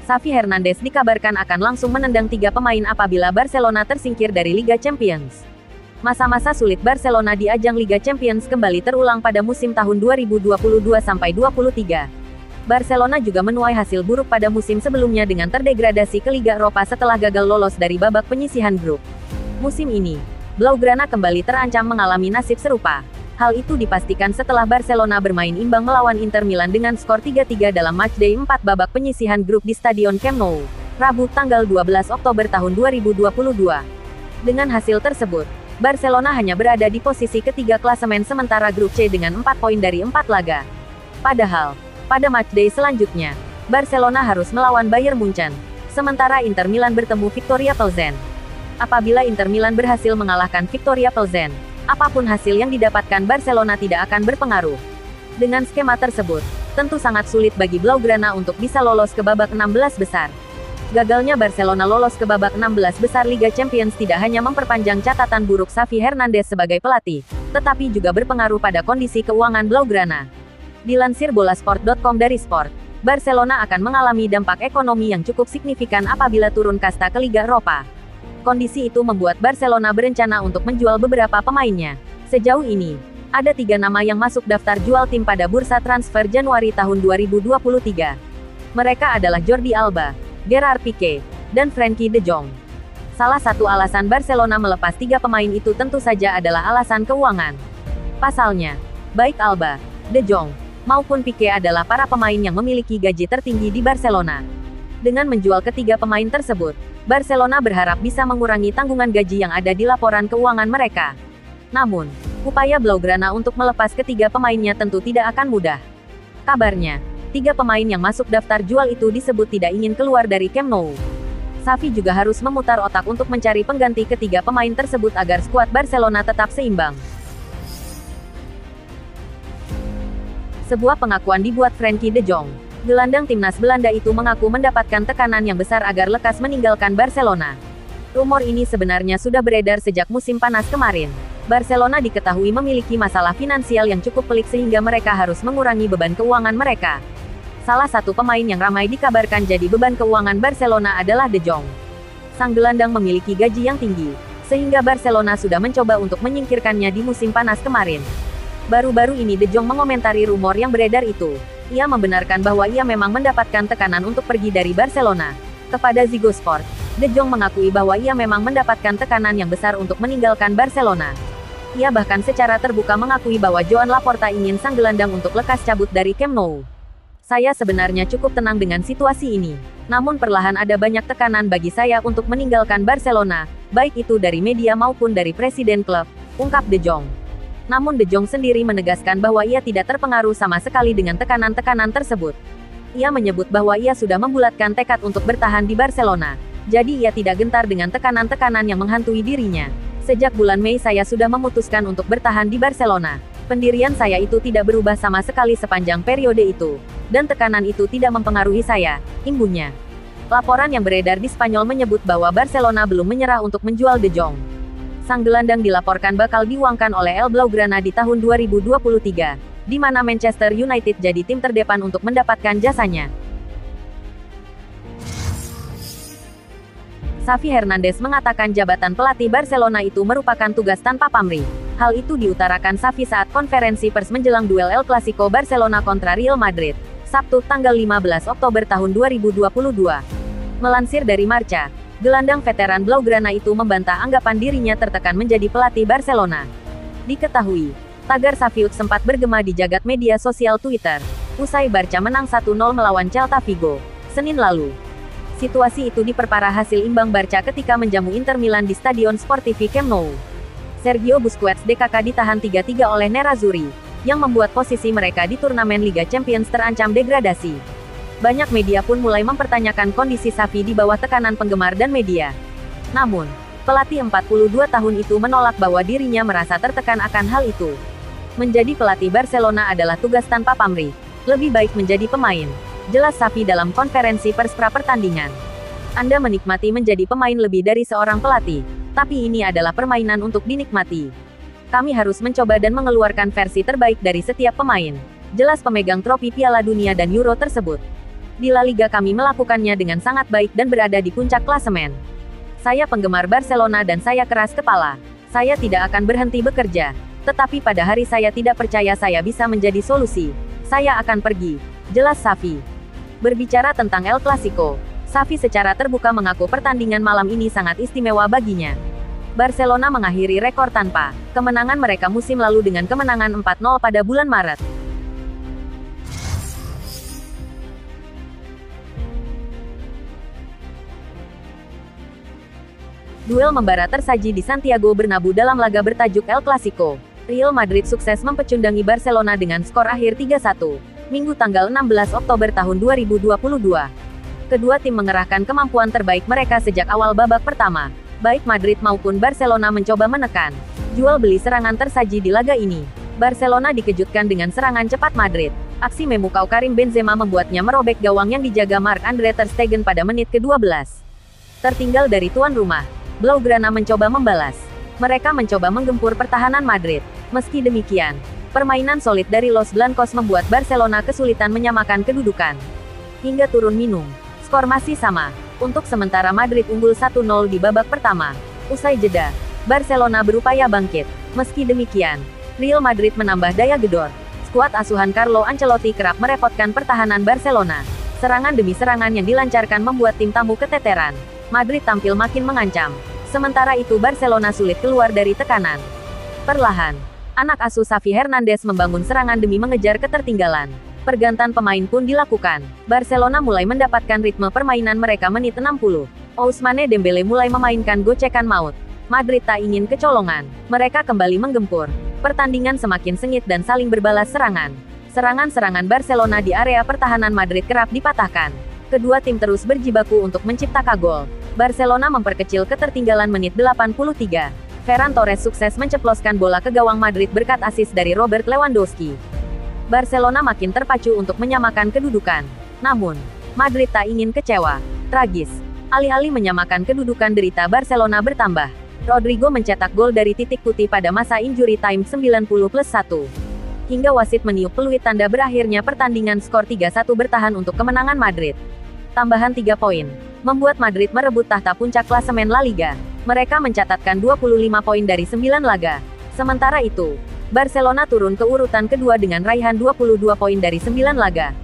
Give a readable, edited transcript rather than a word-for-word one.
Xavi Hernandez dikabarkan akan langsung menendang 3 pemain apabila Barcelona tersingkir dari Liga Champions. Masa-masa sulit Barcelona di ajang Liga Champions kembali terulang pada musim tahun 2022-23. Barcelona juga menuai hasil buruk pada musim sebelumnya dengan terdegradasi ke Liga Eropa setelah gagal lolos dari babak penyisihan grup. Musim ini, Blaugrana kembali terancam mengalami nasib serupa. Hal itu dipastikan setelah Barcelona bermain imbang melawan Inter Milan dengan skor 3-3 dalam matchday 4 babak penyisihan grup di Stadion Camp Nou, Rabu tanggal 12 Oktober tahun 2022. Dengan hasil tersebut, Barcelona hanya berada di posisi ketiga klasemen sementara grup C dengan 4 poin dari 4 laga. Padahal, pada matchday selanjutnya, Barcelona harus melawan Bayern Munchen, sementara Inter Milan bertemu Viktoria Plzen. Apabila Inter Milan berhasil mengalahkan Viktoria Plzen, apapun hasil yang didapatkan Barcelona tidak akan berpengaruh. Dengan skema tersebut, tentu sangat sulit bagi Blaugrana untuk bisa lolos ke babak 16 besar. Gagalnya Barcelona lolos ke babak 16 besar Liga Champions tidak hanya memperpanjang catatan buruk Xavi Hernandez sebagai pelatih, tetapi juga berpengaruh pada kondisi keuangan Blaugrana. Dilansir bolasport.com dari Sport, Barcelona akan mengalami dampak ekonomi yang cukup signifikan apabila turun kasta ke Liga Eropa. Kondisi itu membuat Barcelona berencana untuk menjual beberapa pemainnya. Sejauh ini, ada 3 nama yang masuk daftar jual tim pada bursa transfer Januari tahun 2023. Mereka adalah Jordi Alba, Gerard Pique, dan Frenkie de Jong. Salah satu alasan Barcelona melepas 3 pemain itu tentu saja adalah alasan keuangan. Pasalnya, baik Alba, de Jong, maupun Pique adalah para pemain yang memiliki gaji tertinggi di Barcelona. Dengan menjual ketiga pemain tersebut, Barcelona berharap bisa mengurangi tanggungan gaji yang ada di laporan keuangan mereka. Namun, upaya Blaugrana untuk melepas ketiga pemainnya tentu tidak akan mudah. Kabarnya, 3 pemain yang masuk daftar jual itu disebut tidak ingin keluar dari Camp Nou. Xavi juga harus memutar otak untuk mencari pengganti ketiga pemain tersebut agar skuad Barcelona tetap seimbang. Sebuah pengakuan dibuat Frenkie de Jong. Gelandang timnas Belanda itu mengaku mendapatkan tekanan yang besar agar lekas meninggalkan Barcelona. Rumor ini sebenarnya sudah beredar sejak musim panas kemarin. Barcelona diketahui memiliki masalah finansial yang cukup pelik sehingga mereka harus mengurangi beban keuangan mereka. Salah satu pemain yang ramai dikabarkan jadi beban keuangan Barcelona adalah De Jong. Sang gelandang memiliki gaji yang tinggi, sehingga Barcelona sudah mencoba untuk menyingkirkannya di musim panas kemarin. Baru-baru ini De Jong mengomentari rumor yang beredar itu. Ia membenarkan bahwa ia memang mendapatkan tekanan untuk pergi dari Barcelona. Kepada Ziggo Sport, De Jong mengakui bahwa ia memang mendapatkan tekanan yang besar untuk meninggalkan Barcelona. Ia bahkan secara terbuka mengakui bahwa Joan Laporta ingin sang gelandang untuk lekas cabut dari Camp Nou. Saya sebenarnya cukup tenang dengan situasi ini. Namun perlahan ada banyak tekanan bagi saya untuk meninggalkan Barcelona, baik itu dari media maupun dari presiden klub, ungkap De Jong. Namun De Jong sendiri menegaskan bahwa ia tidak terpengaruh sama sekali dengan tekanan-tekanan tersebut. Ia menyebut bahwa ia sudah membulatkan tekad untuk bertahan di Barcelona. Jadi ia tidak gentar dengan tekanan-tekanan yang menghantui dirinya. Sejak bulan Mei saya sudah memutuskan untuk bertahan di Barcelona. Pendirian saya itu tidak berubah sama sekali sepanjang periode itu. Dan tekanan itu tidak mempengaruhi saya, imbuhnya. Laporan yang beredar di Spanyol menyebut bahwa Barcelona belum menyerah untuk menjual De Jong. Sang gelandang dilaporkan bakal diuangkan oleh El Blaugrana di tahun 2023, di mana Manchester United jadi tim terdepan untuk mendapatkan jasanya. Xavi Hernandez mengatakan jabatan pelatih Barcelona itu merupakan tugas tanpa pamrih. Hal itu diutarakan Xavi saat konferensi pers menjelang duel El Clasico Barcelona kontra Real Madrid, Sabtu tanggal 15 Oktober tahun 2022. Melansir dari Marca, gelandang veteran Blaugrana itu membantah anggapan dirinya tertekan menjadi pelatih Barcelona. Diketahui, tagar Xavi sempat bergema di jagat media sosial Twitter, usai Barca menang 1-0 melawan Celta Vigo, Senin lalu. Situasi itu diperparah hasil imbang Barca ketika menjamu Inter Milan di Stadion Sportivi Camp Nou. Sergio Busquets DKK ditahan 3-3 oleh Nerazzurri, yang membuat posisi mereka di turnamen Liga Champions terancam degradasi. Banyak media pun mulai mempertanyakan kondisi Xavi di bawah tekanan penggemar dan media. Namun, pelatih 42 tahun itu menolak bahwa dirinya merasa tertekan akan hal itu. Menjadi pelatih Barcelona adalah tugas tanpa pamrih. Lebih baik menjadi pemain, jelas Xavi dalam konferensi pers pra pertandingan. Anda menikmati menjadi pemain lebih dari seorang pelatih, tapi ini adalah permainan untuk dinikmati. Kami harus mencoba dan mengeluarkan versi terbaik dari setiap pemain, jelas pemegang trofi Piala Dunia dan Euro tersebut. Di La Liga kami melakukannya dengan sangat baik dan berada di puncak klasemen. Saya penggemar Barcelona dan saya keras kepala. Saya tidak akan berhenti bekerja. Tetapi pada hari saya tidak percaya saya bisa menjadi solusi. Saya akan pergi. Jelas Xavi. Berbicara tentang El Clasico, Xavi secara terbuka mengaku pertandingan malam ini sangat istimewa baginya. Barcelona mengakhiri rekor tanpa kemenangan mereka musim lalu dengan kemenangan 4-0 pada bulan Maret. Duel membara tersaji di Santiago Bernabeu dalam laga bertajuk El Clasico. Real Madrid sukses mempecundangi Barcelona dengan skor akhir 3-1, Minggu tanggal 16 Oktober tahun 2022. Kedua tim mengerahkan kemampuan terbaik mereka sejak awal babak pertama. Baik Madrid maupun Barcelona mencoba menekan jual beli serangan tersaji di laga ini. Barcelona dikejutkan dengan serangan cepat Madrid. Aksi memukau Karim Benzema membuatnya merobek gawang yang dijaga Marc-Andre ter Stegen pada menit ke-12. Tertinggal dari tuan rumah, Blaugrana mencoba membalas. Mereka mencoba menggempur pertahanan Madrid. Meski demikian, permainan solid dari Los Blancos membuat Barcelona kesulitan menyamakan kedudukan. Hingga turun minum, skor masih sama. Untuk sementara Madrid unggul 1-0 di babak pertama. Usai jeda, Barcelona berupaya bangkit. Meski demikian, Real Madrid menambah daya gedor. Skuad asuhan Carlo Ancelotti kerap merepotkan pertahanan Barcelona. Serangan demi serangan yang dilancarkan membuat tim tamu keteteran. Madrid tampil makin mengancam. Sementara itu Barcelona sulit keluar dari tekanan. Perlahan, anak asuh Xavi Hernandez membangun serangan demi mengejar ketertinggalan. Pergantian pemain pun dilakukan. Barcelona mulai mendapatkan ritme permainan mereka menit 60. Ousmane Dembele mulai memainkan gocekan maut. Madrid tak ingin kecolongan. Mereka kembali menggempur. Pertandingan semakin sengit dan saling berbalas serangan. Serangan-serangan Barcelona di area pertahanan Madrid kerap dipatahkan. Kedua tim terus berjibaku untuk menciptakan gol. Barcelona memperkecil ketertinggalan menit 83. Ferran Torres sukses menceploskan bola ke gawang Madrid berkat assist dari Robert Lewandowski. Barcelona makin terpacu untuk menyamakan kedudukan. Namun, Madrid tak ingin kecewa. Tragis. Alih-alih menyamakan kedudukan derita Barcelona bertambah. Rodrigo mencetak gol dari titik putih pada masa injury time 90+1. Hingga wasit meniup peluit tanda berakhirnya pertandingan skor 3-1 bertahan untuk kemenangan Madrid. Tambahan 3 poin membuat Madrid merebut tahta puncak klasemen La Liga. Mereka mencatatkan 25 poin dari 9 laga. Sementara itu, Barcelona turun ke urutan kedua dengan raihan 22 poin dari 9 laga.